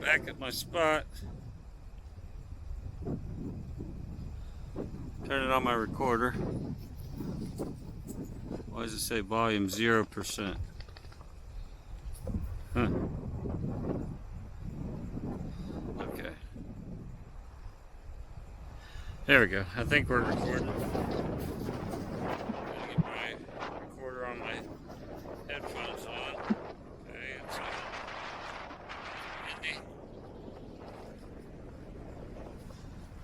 Back at my spot. Turn it on my recorder. Why does it say volume 0%? Huh. Okay. There we go. I think we're recording. I'm gonna get my recorder on my headphones on. Okay, it's windy.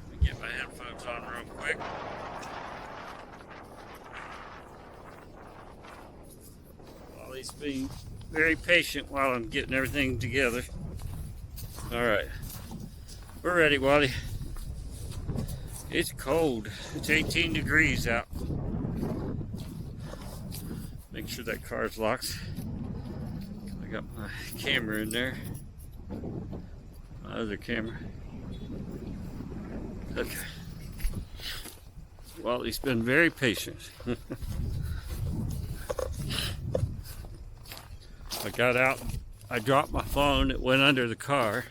Let me get my headphones on real quick. Wally's being very patient while I'm getting everything together. Alright. We're ready, Wally. It's cold. It's 18 degrees out. Make sure that car's locked. I got my camera in there. My other camera. Okay. Wally's been very patient. I got out, I dropped my phone, it went under the car.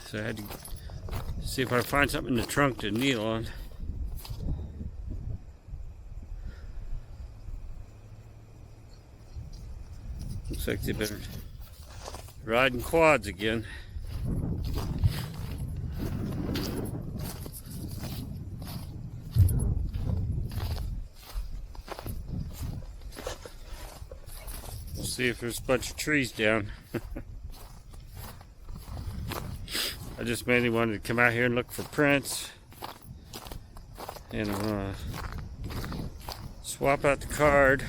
So I had to see if I could find something in the trunk to kneel on. Looks like they've been riding quads again. We'll see if there's a bunch of trees down. I just mainly wanted to come out here and look for prints, and I'm gonna swap out the card,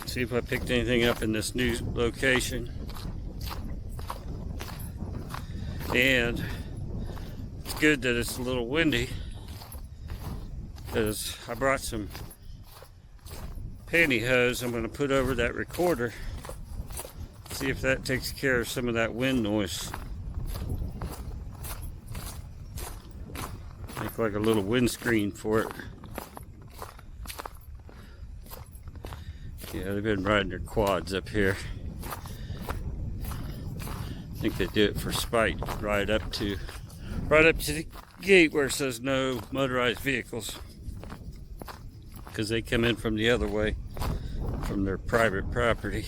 see if I picked anything up in this new location. And it's good that it's a little windy, because I brought some pantyhose I'm going to put over that recorder. See if that takes care of some of that wind noise. Make like a little windscreen for it. Yeah, they've been riding their quads up here. I think they do it for spite. Right up to the gate where it says no motorized vehicles, because they come in from the other way, from their private property.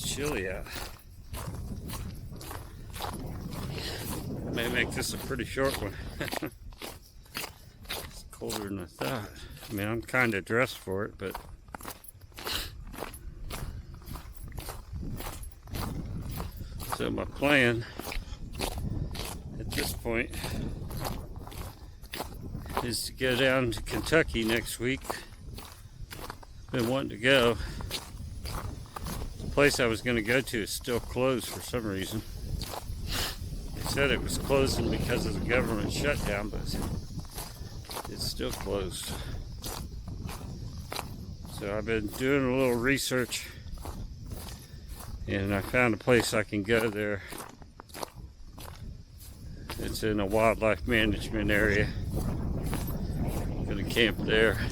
Chilly out. May make this a pretty short one. It's colder than I thought. I mean, I'm kind of dressed for it, but so my plan at this point is to go down to Kentucky next week. Been wanting to go. The place I was going to go to is still closed for some reason. They said it was closing because of the government shutdown, but it's still closed. So I've been doing a little research, and I found a place I can go there. It's in a wildlife management area. I'm going to camp there.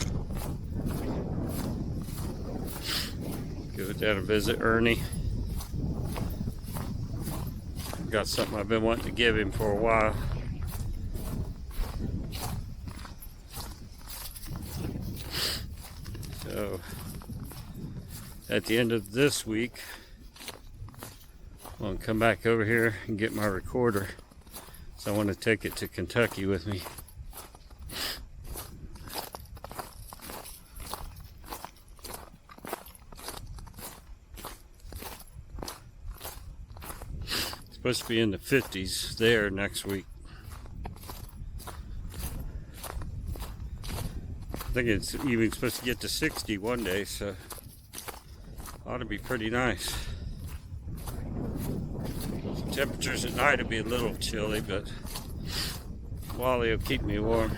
Go down and visit Ernie. Got something I've been wanting to give him for a while. So at the end of this week, I'll come back over here and get my recorder. So I want to take it to Kentucky with me. Supposed to be in the 50s there next week. I think it's even supposed to get to 60 one day, so ought to be pretty nice. Temperatures at night will be a little chilly, but Wally will keep me warm.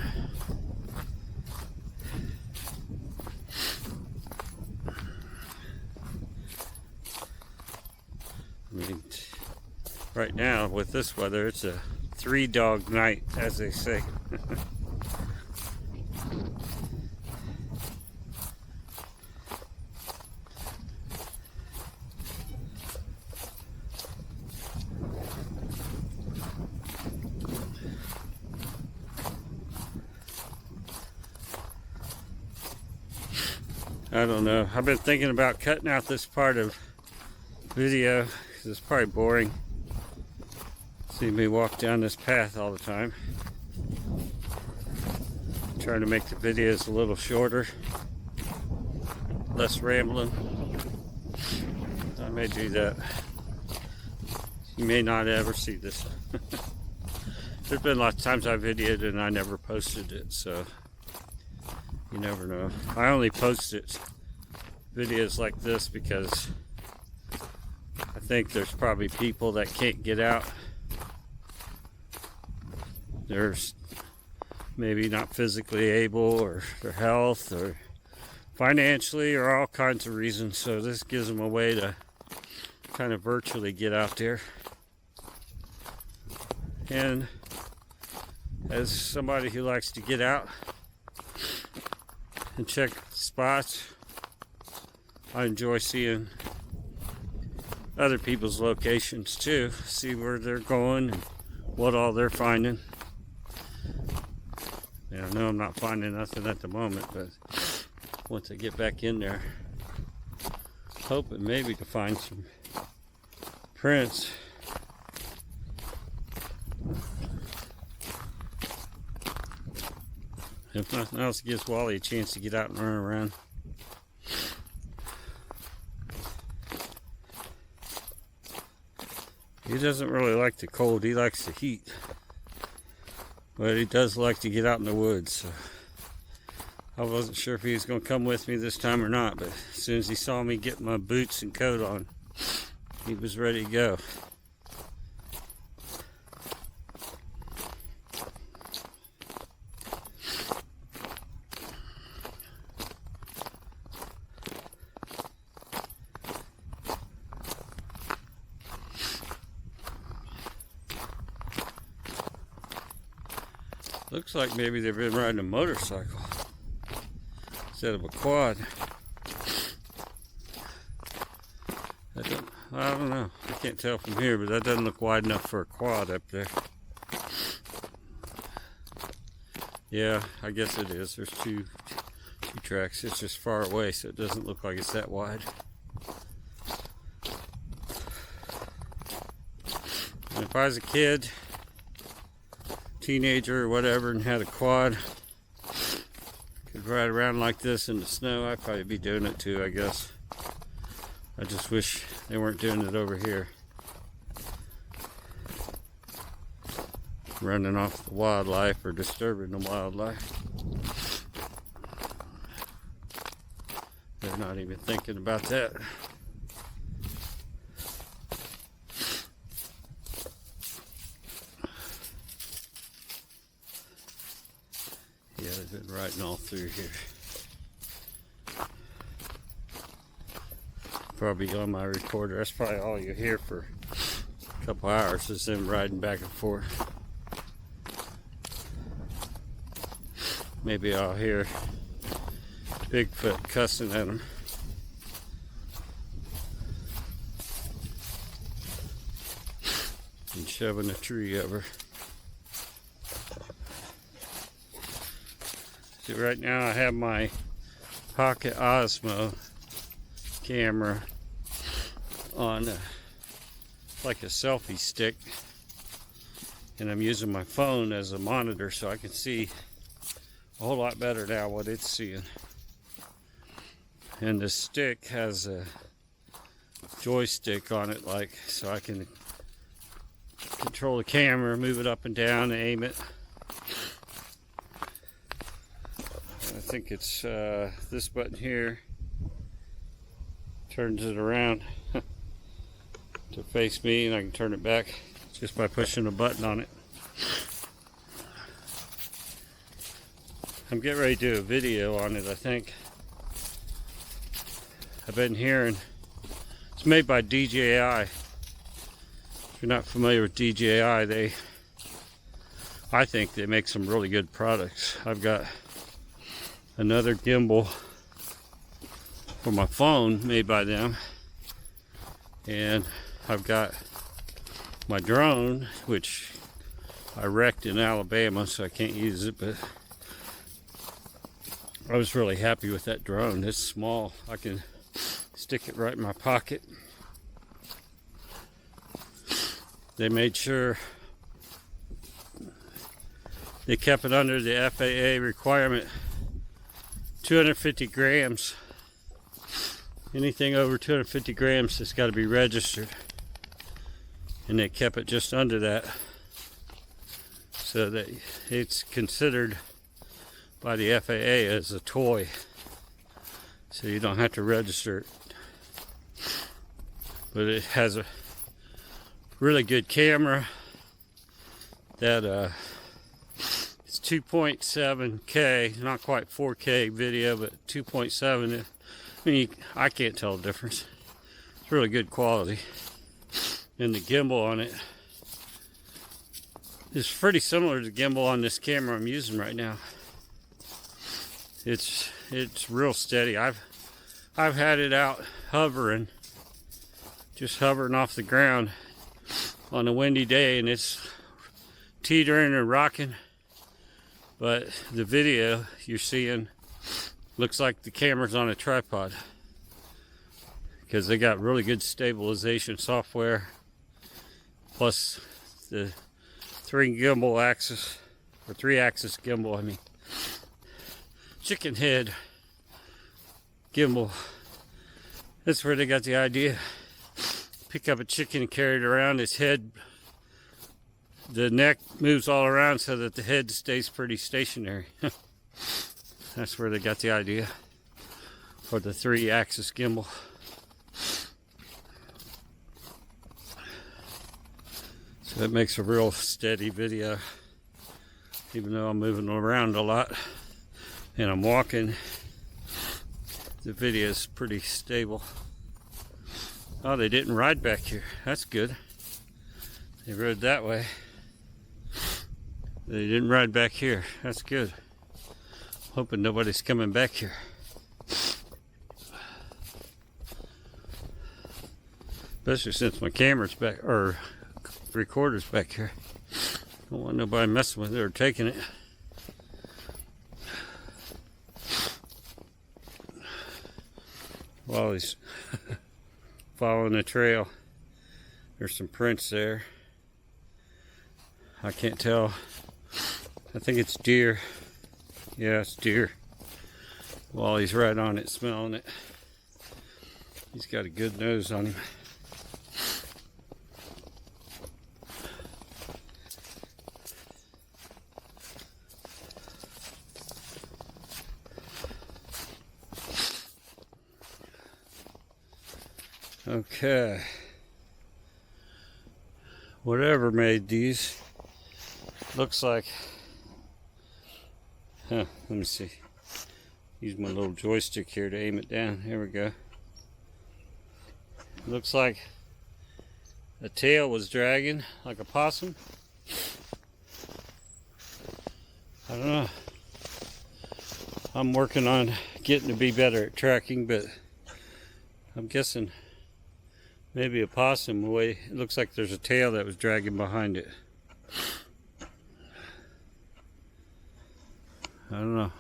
I mean, right now with this weather, it's a 3-dog night, as they say. I don't know. I've been thinking about cutting out this part of video because it's probably boring. See me walk down this path all the time. Trying to make the videos a little shorter, less rambling. I may do that. You may not ever see this. There's been lots of times I videoed and I never posted it, so you never know. I only post it videos like this because I think there's probably people that can't get out. There's maybe not physically able, or their health, or financially, or all kinds of reasons. So this gives them a way to kind of virtually get out there. And as somebody who likes to get out and check spots, I enjoy seeing other people's locations too, see where they're going and what all they're finding. Yeah, I know I'm not finding nothing at the moment, but once I get back in there, hoping maybe to find some prints. If nothing else, it gives Wally a chance to get out and run around. He doesn't really like the cold, he likes the heat. But he does like to get out in the woods. So I wasn't sure if he was going to come with me this time or not, but as soon as he saw me get my boots and coat on, he was ready to go. Looks like maybe they've been riding a motorcycle instead of a quad. I don't know. I can't tell from here, but that doesn't look wide enough for a quad up there. Yeah, I guess it is. There's two tracks. It's just far away, so it doesn't look like it's that wide. And if I was a kid, teenager or whatever, and had a quad, could ride around like this in the snow, I'd probably be doing it too, I guess. I just wish they weren't doing it over here, running off the wildlife or disturbing the wildlife. They're not even thinking about that. Yeah, they've been riding all through here. Probably on my recorder. That's probably all you hear for a couple hours, is them riding back and forth. Maybe I'll hear Bigfoot cussing at them. And shoving a tree over. See, right now I have my Pocket Osmo camera on like a selfie stick, and I'm using my phone as a monitor so I can see a whole lot better now what it's seeing. And the stick has a joystick on it, like, so I can control the camera, move it up and down, and aim it. I think it's this button here turns it around to face me, and I can turn it back just by pushing a button on it. I'm getting ready to do a video on it, I think. I've been hearing it's made by DJI. If you're not familiar with DJI, they I think they make some really good products. I've got another gimbal for my phone made by them, and I've got my drone, which I wrecked in Alabama, so I can't use it, but I was really happy with that drone. It's small. I can stick it right in my pocket. They made sure they kept it under the FAA requirement, 250 grams. Anything over 250 grams has got to be registered. And they kept it just under that, so that it's considered by the FAA as a toy. So you don't have to register it. But it has a really good camera that it's 2.7K, not quite 4K video, but 2.7. I mean, I can't tell the difference. It's really good quality. And the gimbal on it is pretty similar to the gimbal on this camera I'm using right now. It's real steady. I've had it out hovering, just hovering off the ground on a windy day, and it's teetering and rocking. But the video you're seeing looks like the camera's on a tripod, because they got really good stabilization software, plus the three-axis gimbal, I mean, chicken head gimbal. That's where they got the idea. Pick up a chicken and carry it around. Its head, the neck moves all around so that the head stays pretty stationary. That's where they got the idea for the 3-axis gimbal. So it makes a real steady video, even though I'm moving around a lot and I'm walking. The video is pretty stable. Oh, they didn't ride back here. That's good. They rode that way. They didn't ride back here. That's good. Hoping nobody's coming back here. Especially since my camera's back, or recorder's back here. Don't want nobody messing with it or taking it. While he's following the trail, there's some prints there. I can't tell. I think it's deer. Yeah, it's deer. While he's right on it, smelling it. He's got a good nose on him. Okay. Whatever made these, looks like, let me see. Use my little joystick here to aim it down. Here we go. Looks like the tail was dragging like a possum. I don't know. I'm working on getting to be better at tracking, but I'm guessing maybe a possum. The way it looks like there's a tail that was dragging behind it. I don't know.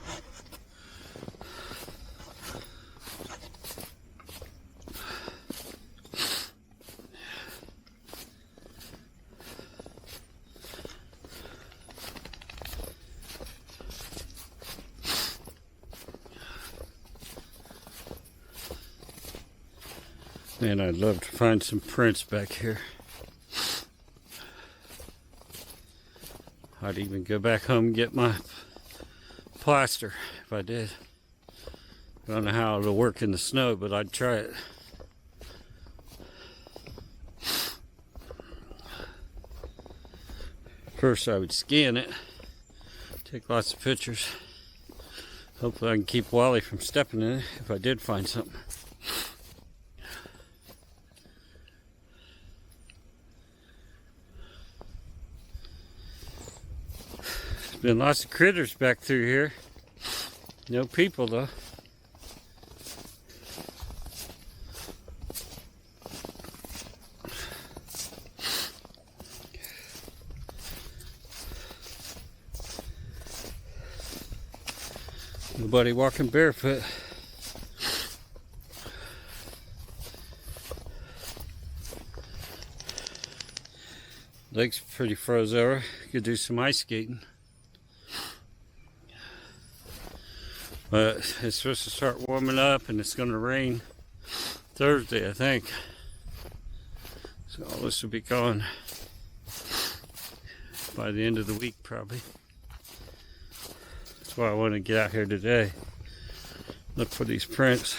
Man, I'd love to find some prints back here. I'd even go back home and get my plaster if I did. I don't know how it'll work in the snow, but I'd try it. First, I would scan it, take lots of pictures. Hopefully I can keep Wally from stepping in it if I did find something. Been lots of critters back through here. No people though. Nobody walking barefoot. Lake's pretty froze over. Could do some ice skating. But it's supposed to start warming up and it's going to rain Thursday, I think. So all this will be gone by the end of the week, probably. That's why I want to get out here today. Look for these prints.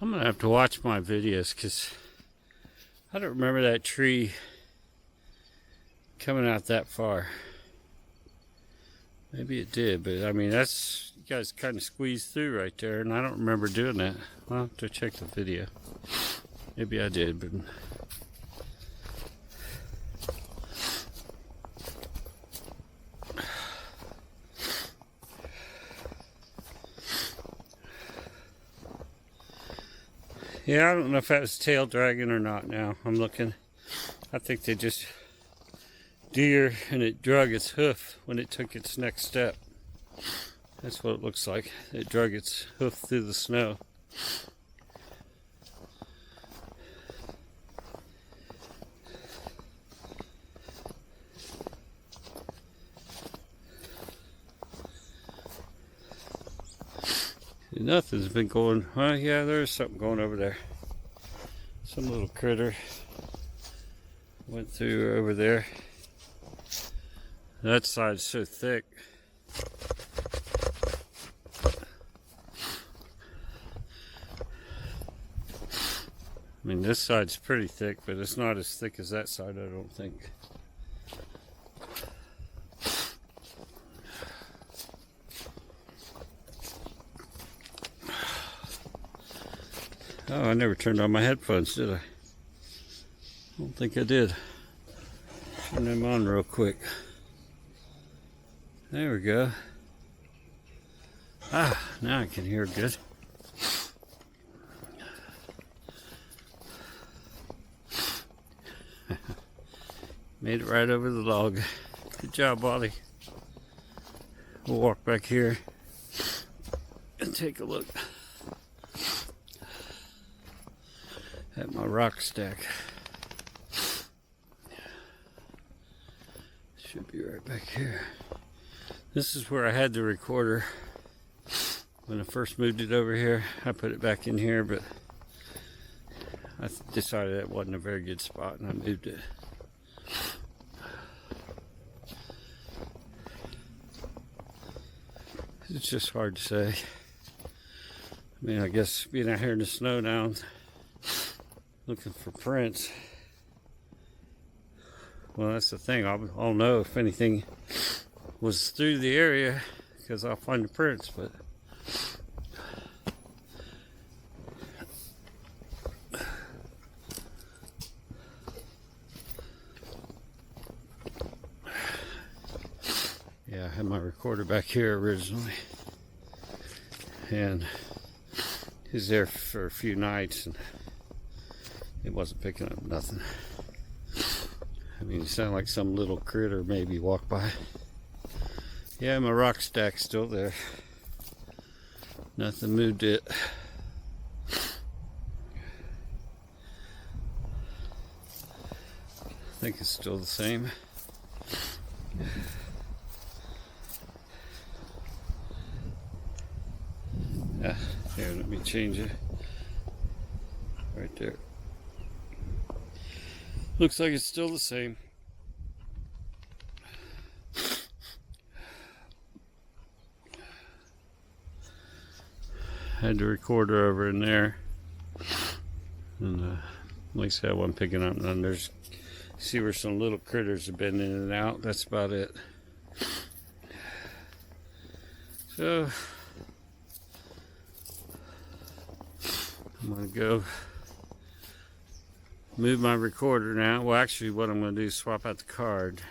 I'm gonna have to watch my videos because I don't remember that tree coming out that far. Maybe it did, but I mean, that's, you guys kind of squeezed through right there, and I don't remember doing that. I'll have to check the video. Maybe I did, but yeah, I don't know if that was tail dragging or not now. I'm looking. I think they just deer and it drug its hoof when it took its next step. That's what it looks like. It drug its hoof through the snow. Nothing's been going. Well, yeah, there's something going over there. Some little critter went through over there. That side's so thick. I mean, this side's pretty thick, but it's not as thick as that side, I don't think. Oh, I never turned on my headphones, did I? I don't think I did. Turn them on real quick. There we go. Ah, now I can hear good. Made it right over the log. Good job, Wally. We'll walk back here and take a look at my rock stack. Should be right back here. This is where I had the recorder when I first moved it over here. I put it back in here, but I decided that wasn't a very good spot and I moved it. It's just hard to say. I mean, I guess being out here in the snow now, looking for prints. Well, that's the thing. I'll know if anything was through the area because I'll find the prints, but yeah, I had my recorder back here originally, and he was there for a few nights and it wasn't picking up nothing. I mean, it sounded like some little critter maybe walked by. Yeah, my rock stack's still there. Nothing moved it. I think it's still the same. Yeah, here, let me change it. Right there. Looks like it's still the same. Had the recorder over in there, and like I said, I wasn't picking up none. There's, see where some little critters have been in and out. That's about it. So I'm gonna go move my recorder now. Well, actually, what I'm gonna do is swap out the card,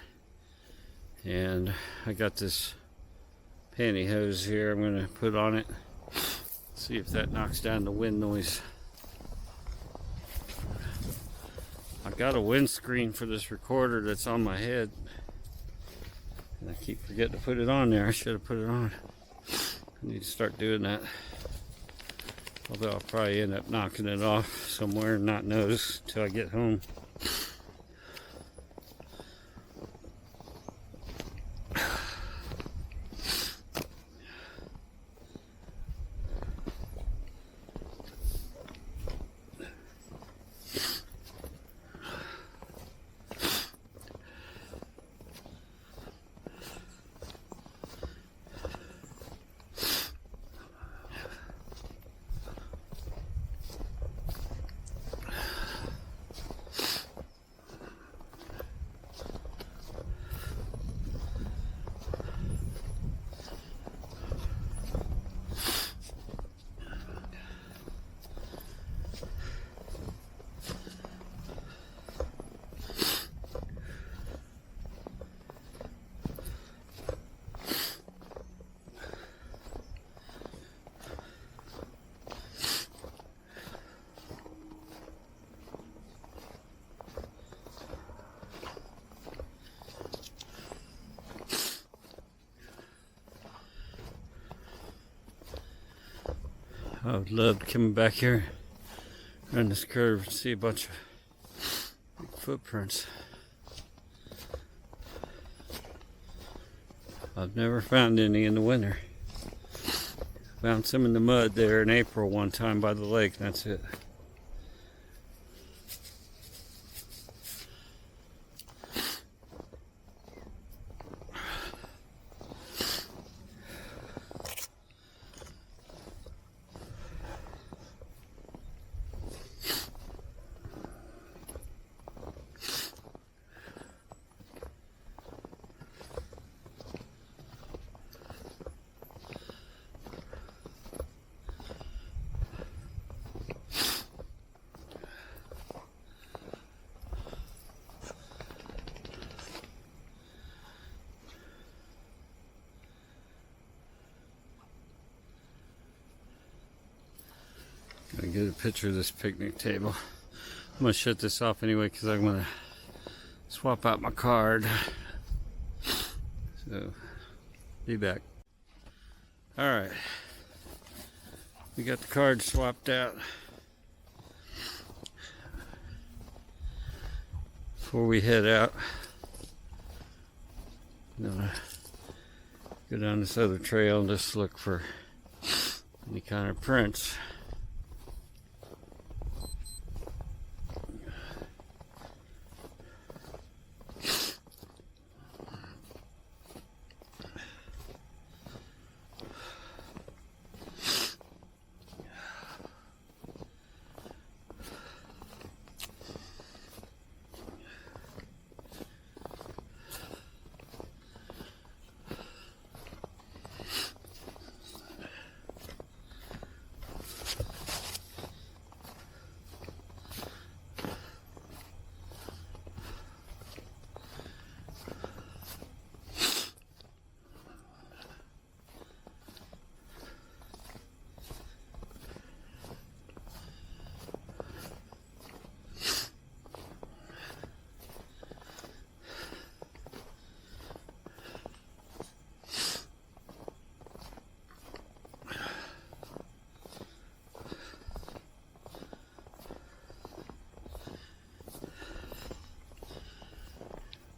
and I got this pantyhose here. I'm gonna put on it. See if that knocks down the wind noise. I got a windscreen for this recorder that's on my head, and I keep forgetting to put it on there. I should have put it on. I need to start doing that. Although I'll probably end up knocking it off somewhere and not notice until I get home. I would love to come back here, run this curve, and see a bunch of big footprints. I've never found any in the winter. Found some in the mud there in April one time by the lake, and that's it. Gotta get a picture of this picnic table. I'm gonna shut this off anyway because I'm gonna swap out my card. So, be back. Alright. We got the card swapped out. Before we head out, I'm gonna go down this other trail and just look for any kind of prints.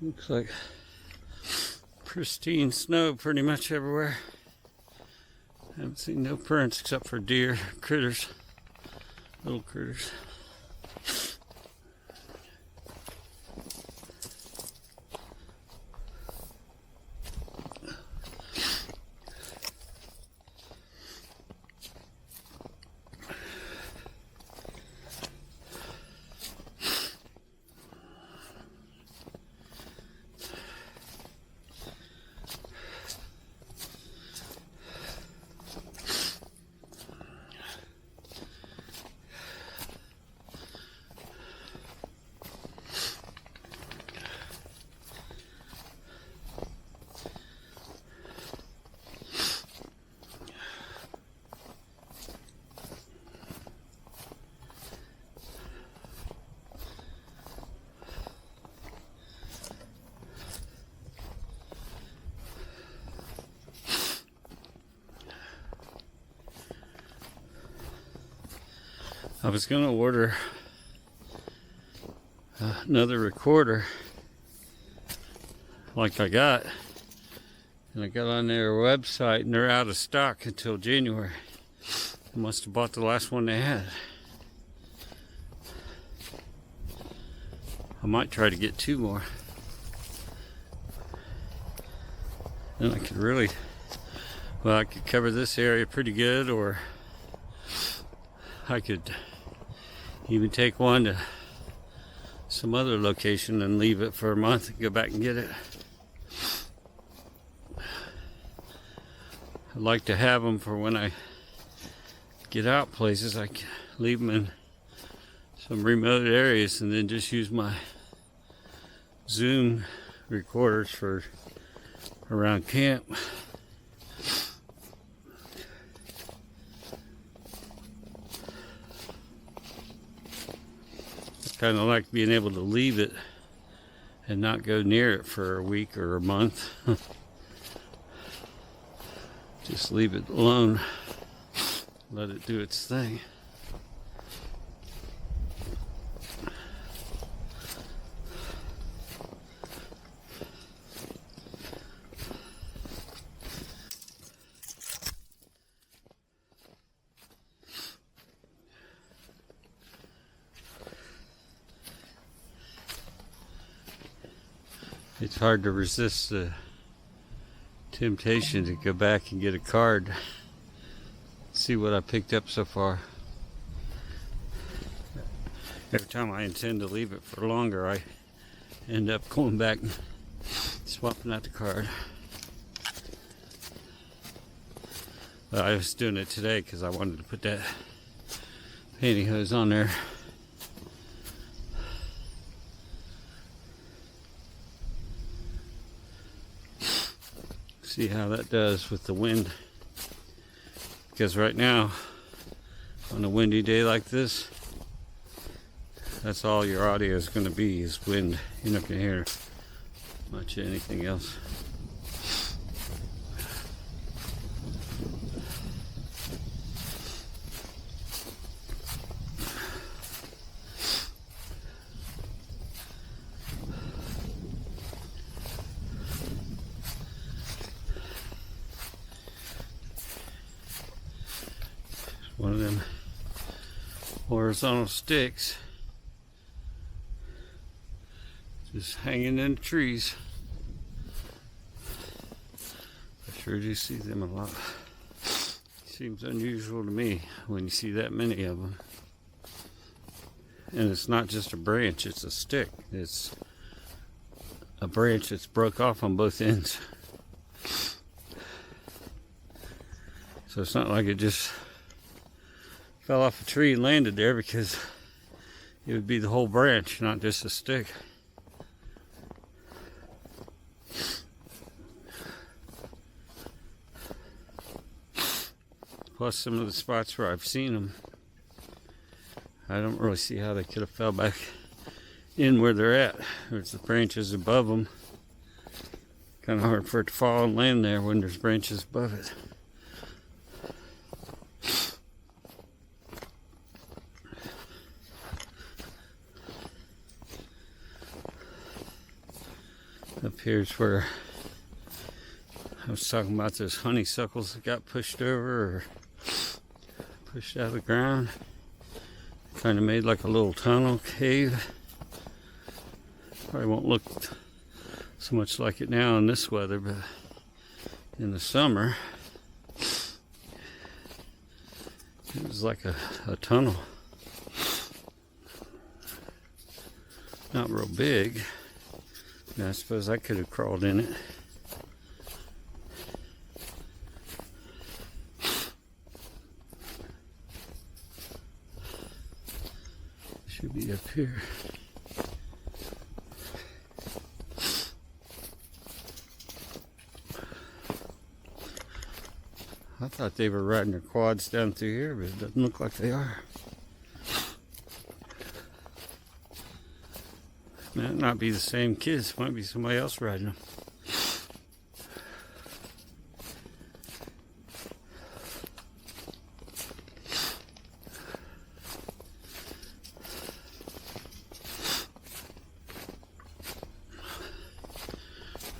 Looks like pristine snow pretty much everywhere. Haven't seen no prints except for deer, critters, little critters. I was going to order another recorder like I got, and I got on their website and they're out of stock until January. I must have bought the last one they had. I might try to get 2 more. Then I could really, well, I could cover this area pretty good, or I could even take one to some other location and leave it for a month and go back and get it. I'd like to have them for when I get out places. I can leave them in some remote areas and then just use my Zoom recorders for around camp. Kind of like being able to leave it and not go near it for a week or a month. Just leave it alone. Let it do its thing. It's hard to resist the temptation to go back and get a card. See what I picked up so far. Every time I intend to leave it for longer, I end up going back and swapping out the card. But I was doing it today because I wanted to put that pantyhose on there. See how that does with the wind, because right now on a windy day like this, that's all your audio is going to be, is wind. You're not going to hear much of anything else. One of them horizontal sticks just hanging in the trees. I sure do see them a lot. Seems unusual to me when you see that many of them. And it's not just a branch, it's a stick. It's a branch that's broke off on both ends. So it's not like it just fell off a tree and landed there, because it would be the whole branch, not just a stick. Plus some of the spots where I've seen them, I don't really see how they could have fell back in where they're at. There's the branches above them. Kind of hard for it to fall and land there when there's branches above it. Up here's where I was talking about those honeysuckles that got pushed over or pushed out of the ground. Kind of made like a little tunnel cave. Probably won't look so much like it now in this weather, but in the summer it was like a tunnel. Not real big. Yeah, I suppose I could have crawled in it. Should be up here. I thought they were riding their quads down through here, but it doesn't look like they are. Might not be the same kids. Might be somebody else riding them.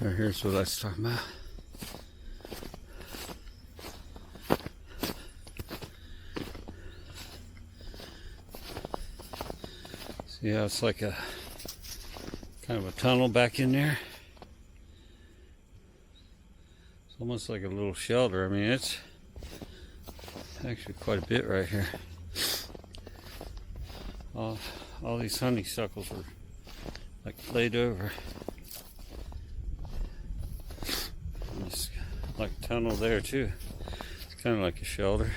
Right here's what I was talking about. See how it's like a kind of a tunnel back in there. It's almost like a little shelter. I mean, it's actually quite a bit right here. All these honeysuckles were like laid over. And it's like a tunnel there too. It's kind of like a shelter.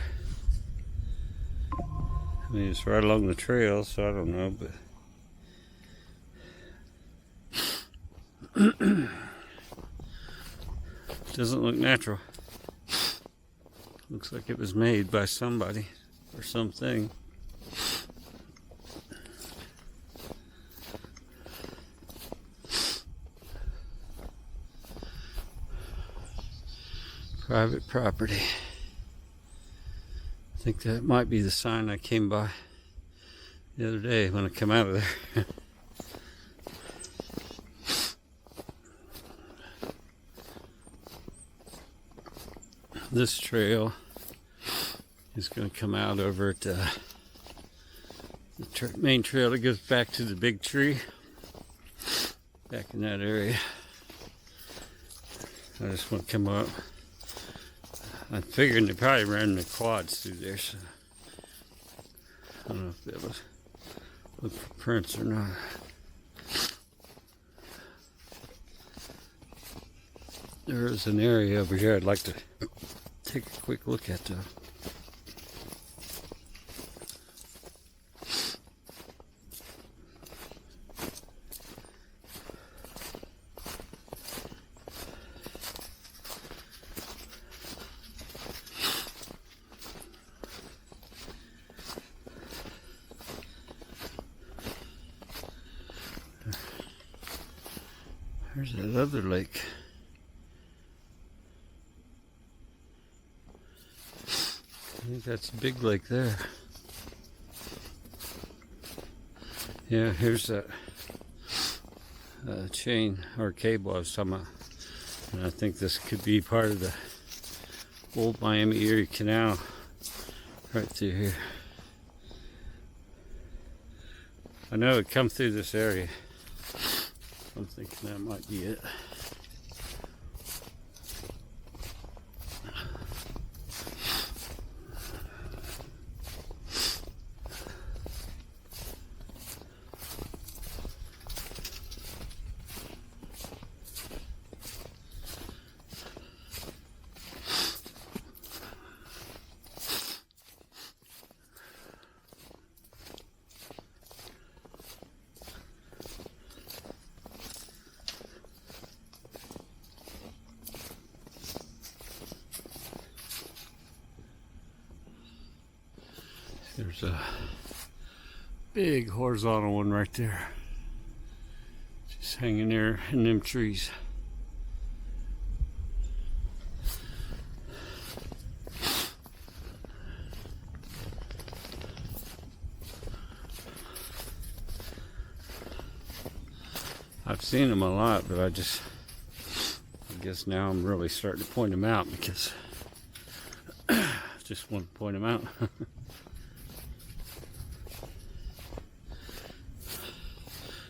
I mean, it's right along the trail, so I don't know, but doesn't look natural. Looks like it was made by somebody or something. Private property. I think that might be the sign I came by the other day when I come out of there. This trail is going to come out over at the main trail that goes back to the big tree back in that area. I just want to come up. I'm figuring they probably ran the quads through there, so I don't know if that was look for prints or not. There is an area over here I'd like to take a quick look at though. There's that other lake. I think that's a big lake there. Yeah, here's that chain or cable I was talking about. And I think this could be part of the old Miami-Erie Canal right through here. I know it come through this area. I'm thinking that might be it. There's a big horizontal one right there. Just hanging there in them trees. I've seen them a lot, but I just guess now I'm really starting to point them out because I just want to point them out.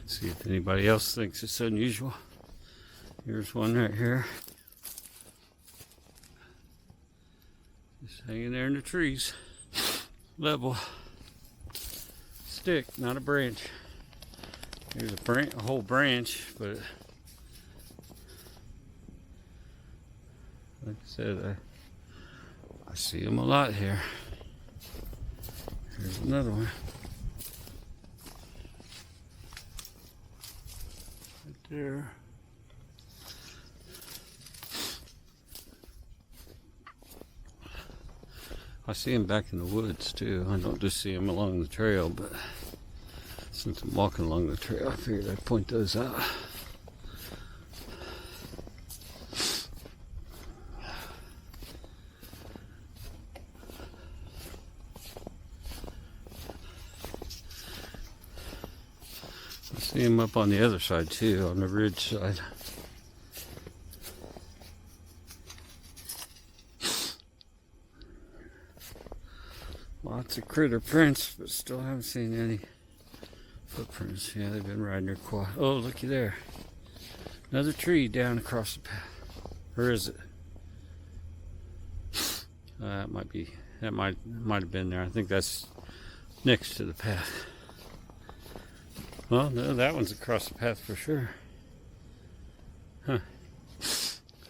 See if anybody else thinks it's unusual. Here's one right here. Just hanging there in the trees. Level. Stick, not a branch. Here's a whole branch, but like I said, I see them a lot here. Here's another one. Right there. I see them back in the woods too. I don't just see them along the trail, but since I'm walking along the trail, I figured I'd point those out. I see them up on the other side too, on the ridge side. Lots of critter prints, but still haven't seen any footprints. Yeah, they've been riding their quad. Oh, looky there. Another tree down across the path. Or is it? That might have been there. I think that's next to the path. Well, no, that one's across the path for sure. Huh.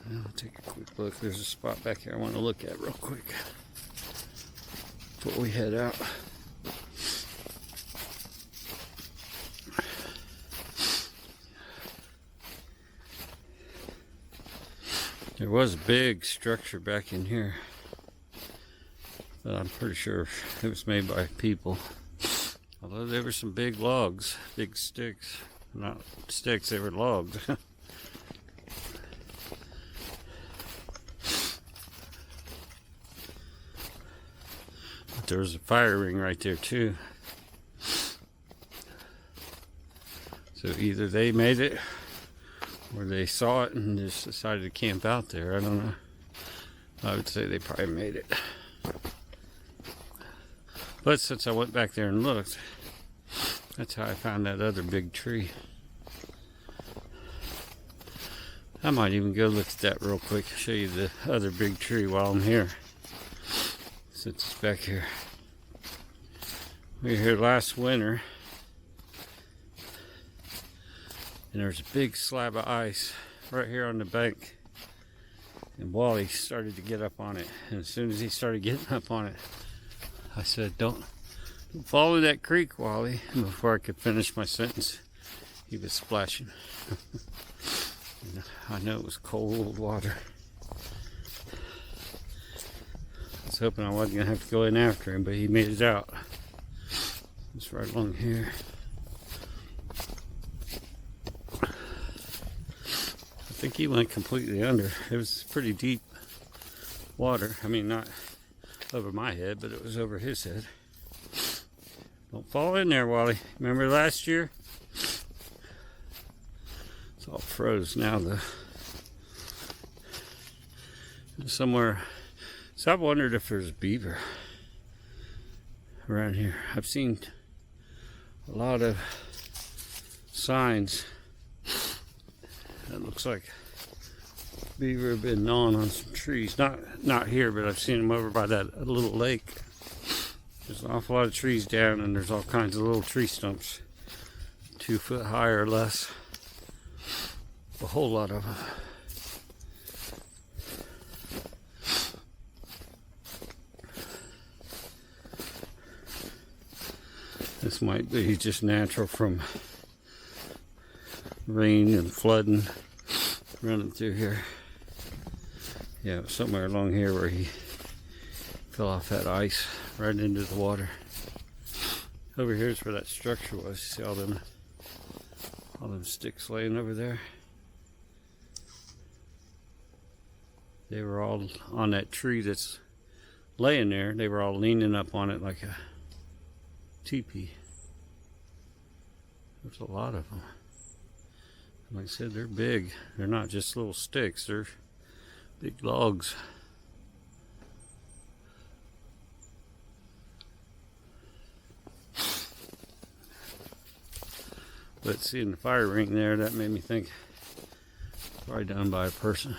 Well, I'll take a quick look. There's a spot back here I want to look at real quick before we head out. There was a big structure back in here, but I'm pretty sure it was made by people. Although there were some big logs, big sticks. Not sticks, they were logs. But there was a fire ring right there too. So either they made it or they saw it and just decided to camp out there. I don't know. I would say they probably made it. But since I went back there and looked, that's how I found that other big tree. I might even go look at that real quick, show you the other big tree while I'm here, since it's back here. We were here last winter, and there's a big slab of ice right here on the bank, and Wally started to get up on it, and as soon as he started getting up on it, I said, don't follow that creek, Wally. And before I could finish my sentence, he was splashing. I know it was cold water. I was hoping I wasn't going to have to go in after him, but he made it out. It's right along here. I think he went completely under. It was pretty deep water. I mean, not over my head, but it was over his head. Don't fall in there, Wally. Remember last year? It's all froze now, though. Somewhere. So I've wondered if there's beaver around here. I've seen a lot of signs that looks like beaver have been gnawing on some trees. Not here, but I've seen them over by that little lake. There's an awful lot of trees down, and there's all kinds of little tree stumps, 2 foot high or less. A whole lot of them. This might be just natural from rain and flooding running through here. Yeah, somewhere along here where he fell off that ice right into the water. Over here is where that structure was. See all them sticks laying over there? They were all on that tree that's laying there. They were all leaning up on it like a teepee. There's a lot of them. Like I said, they're big. They're not just little sticks, they're big logs. But seeing the fire ring there, that made me think probably done by a person.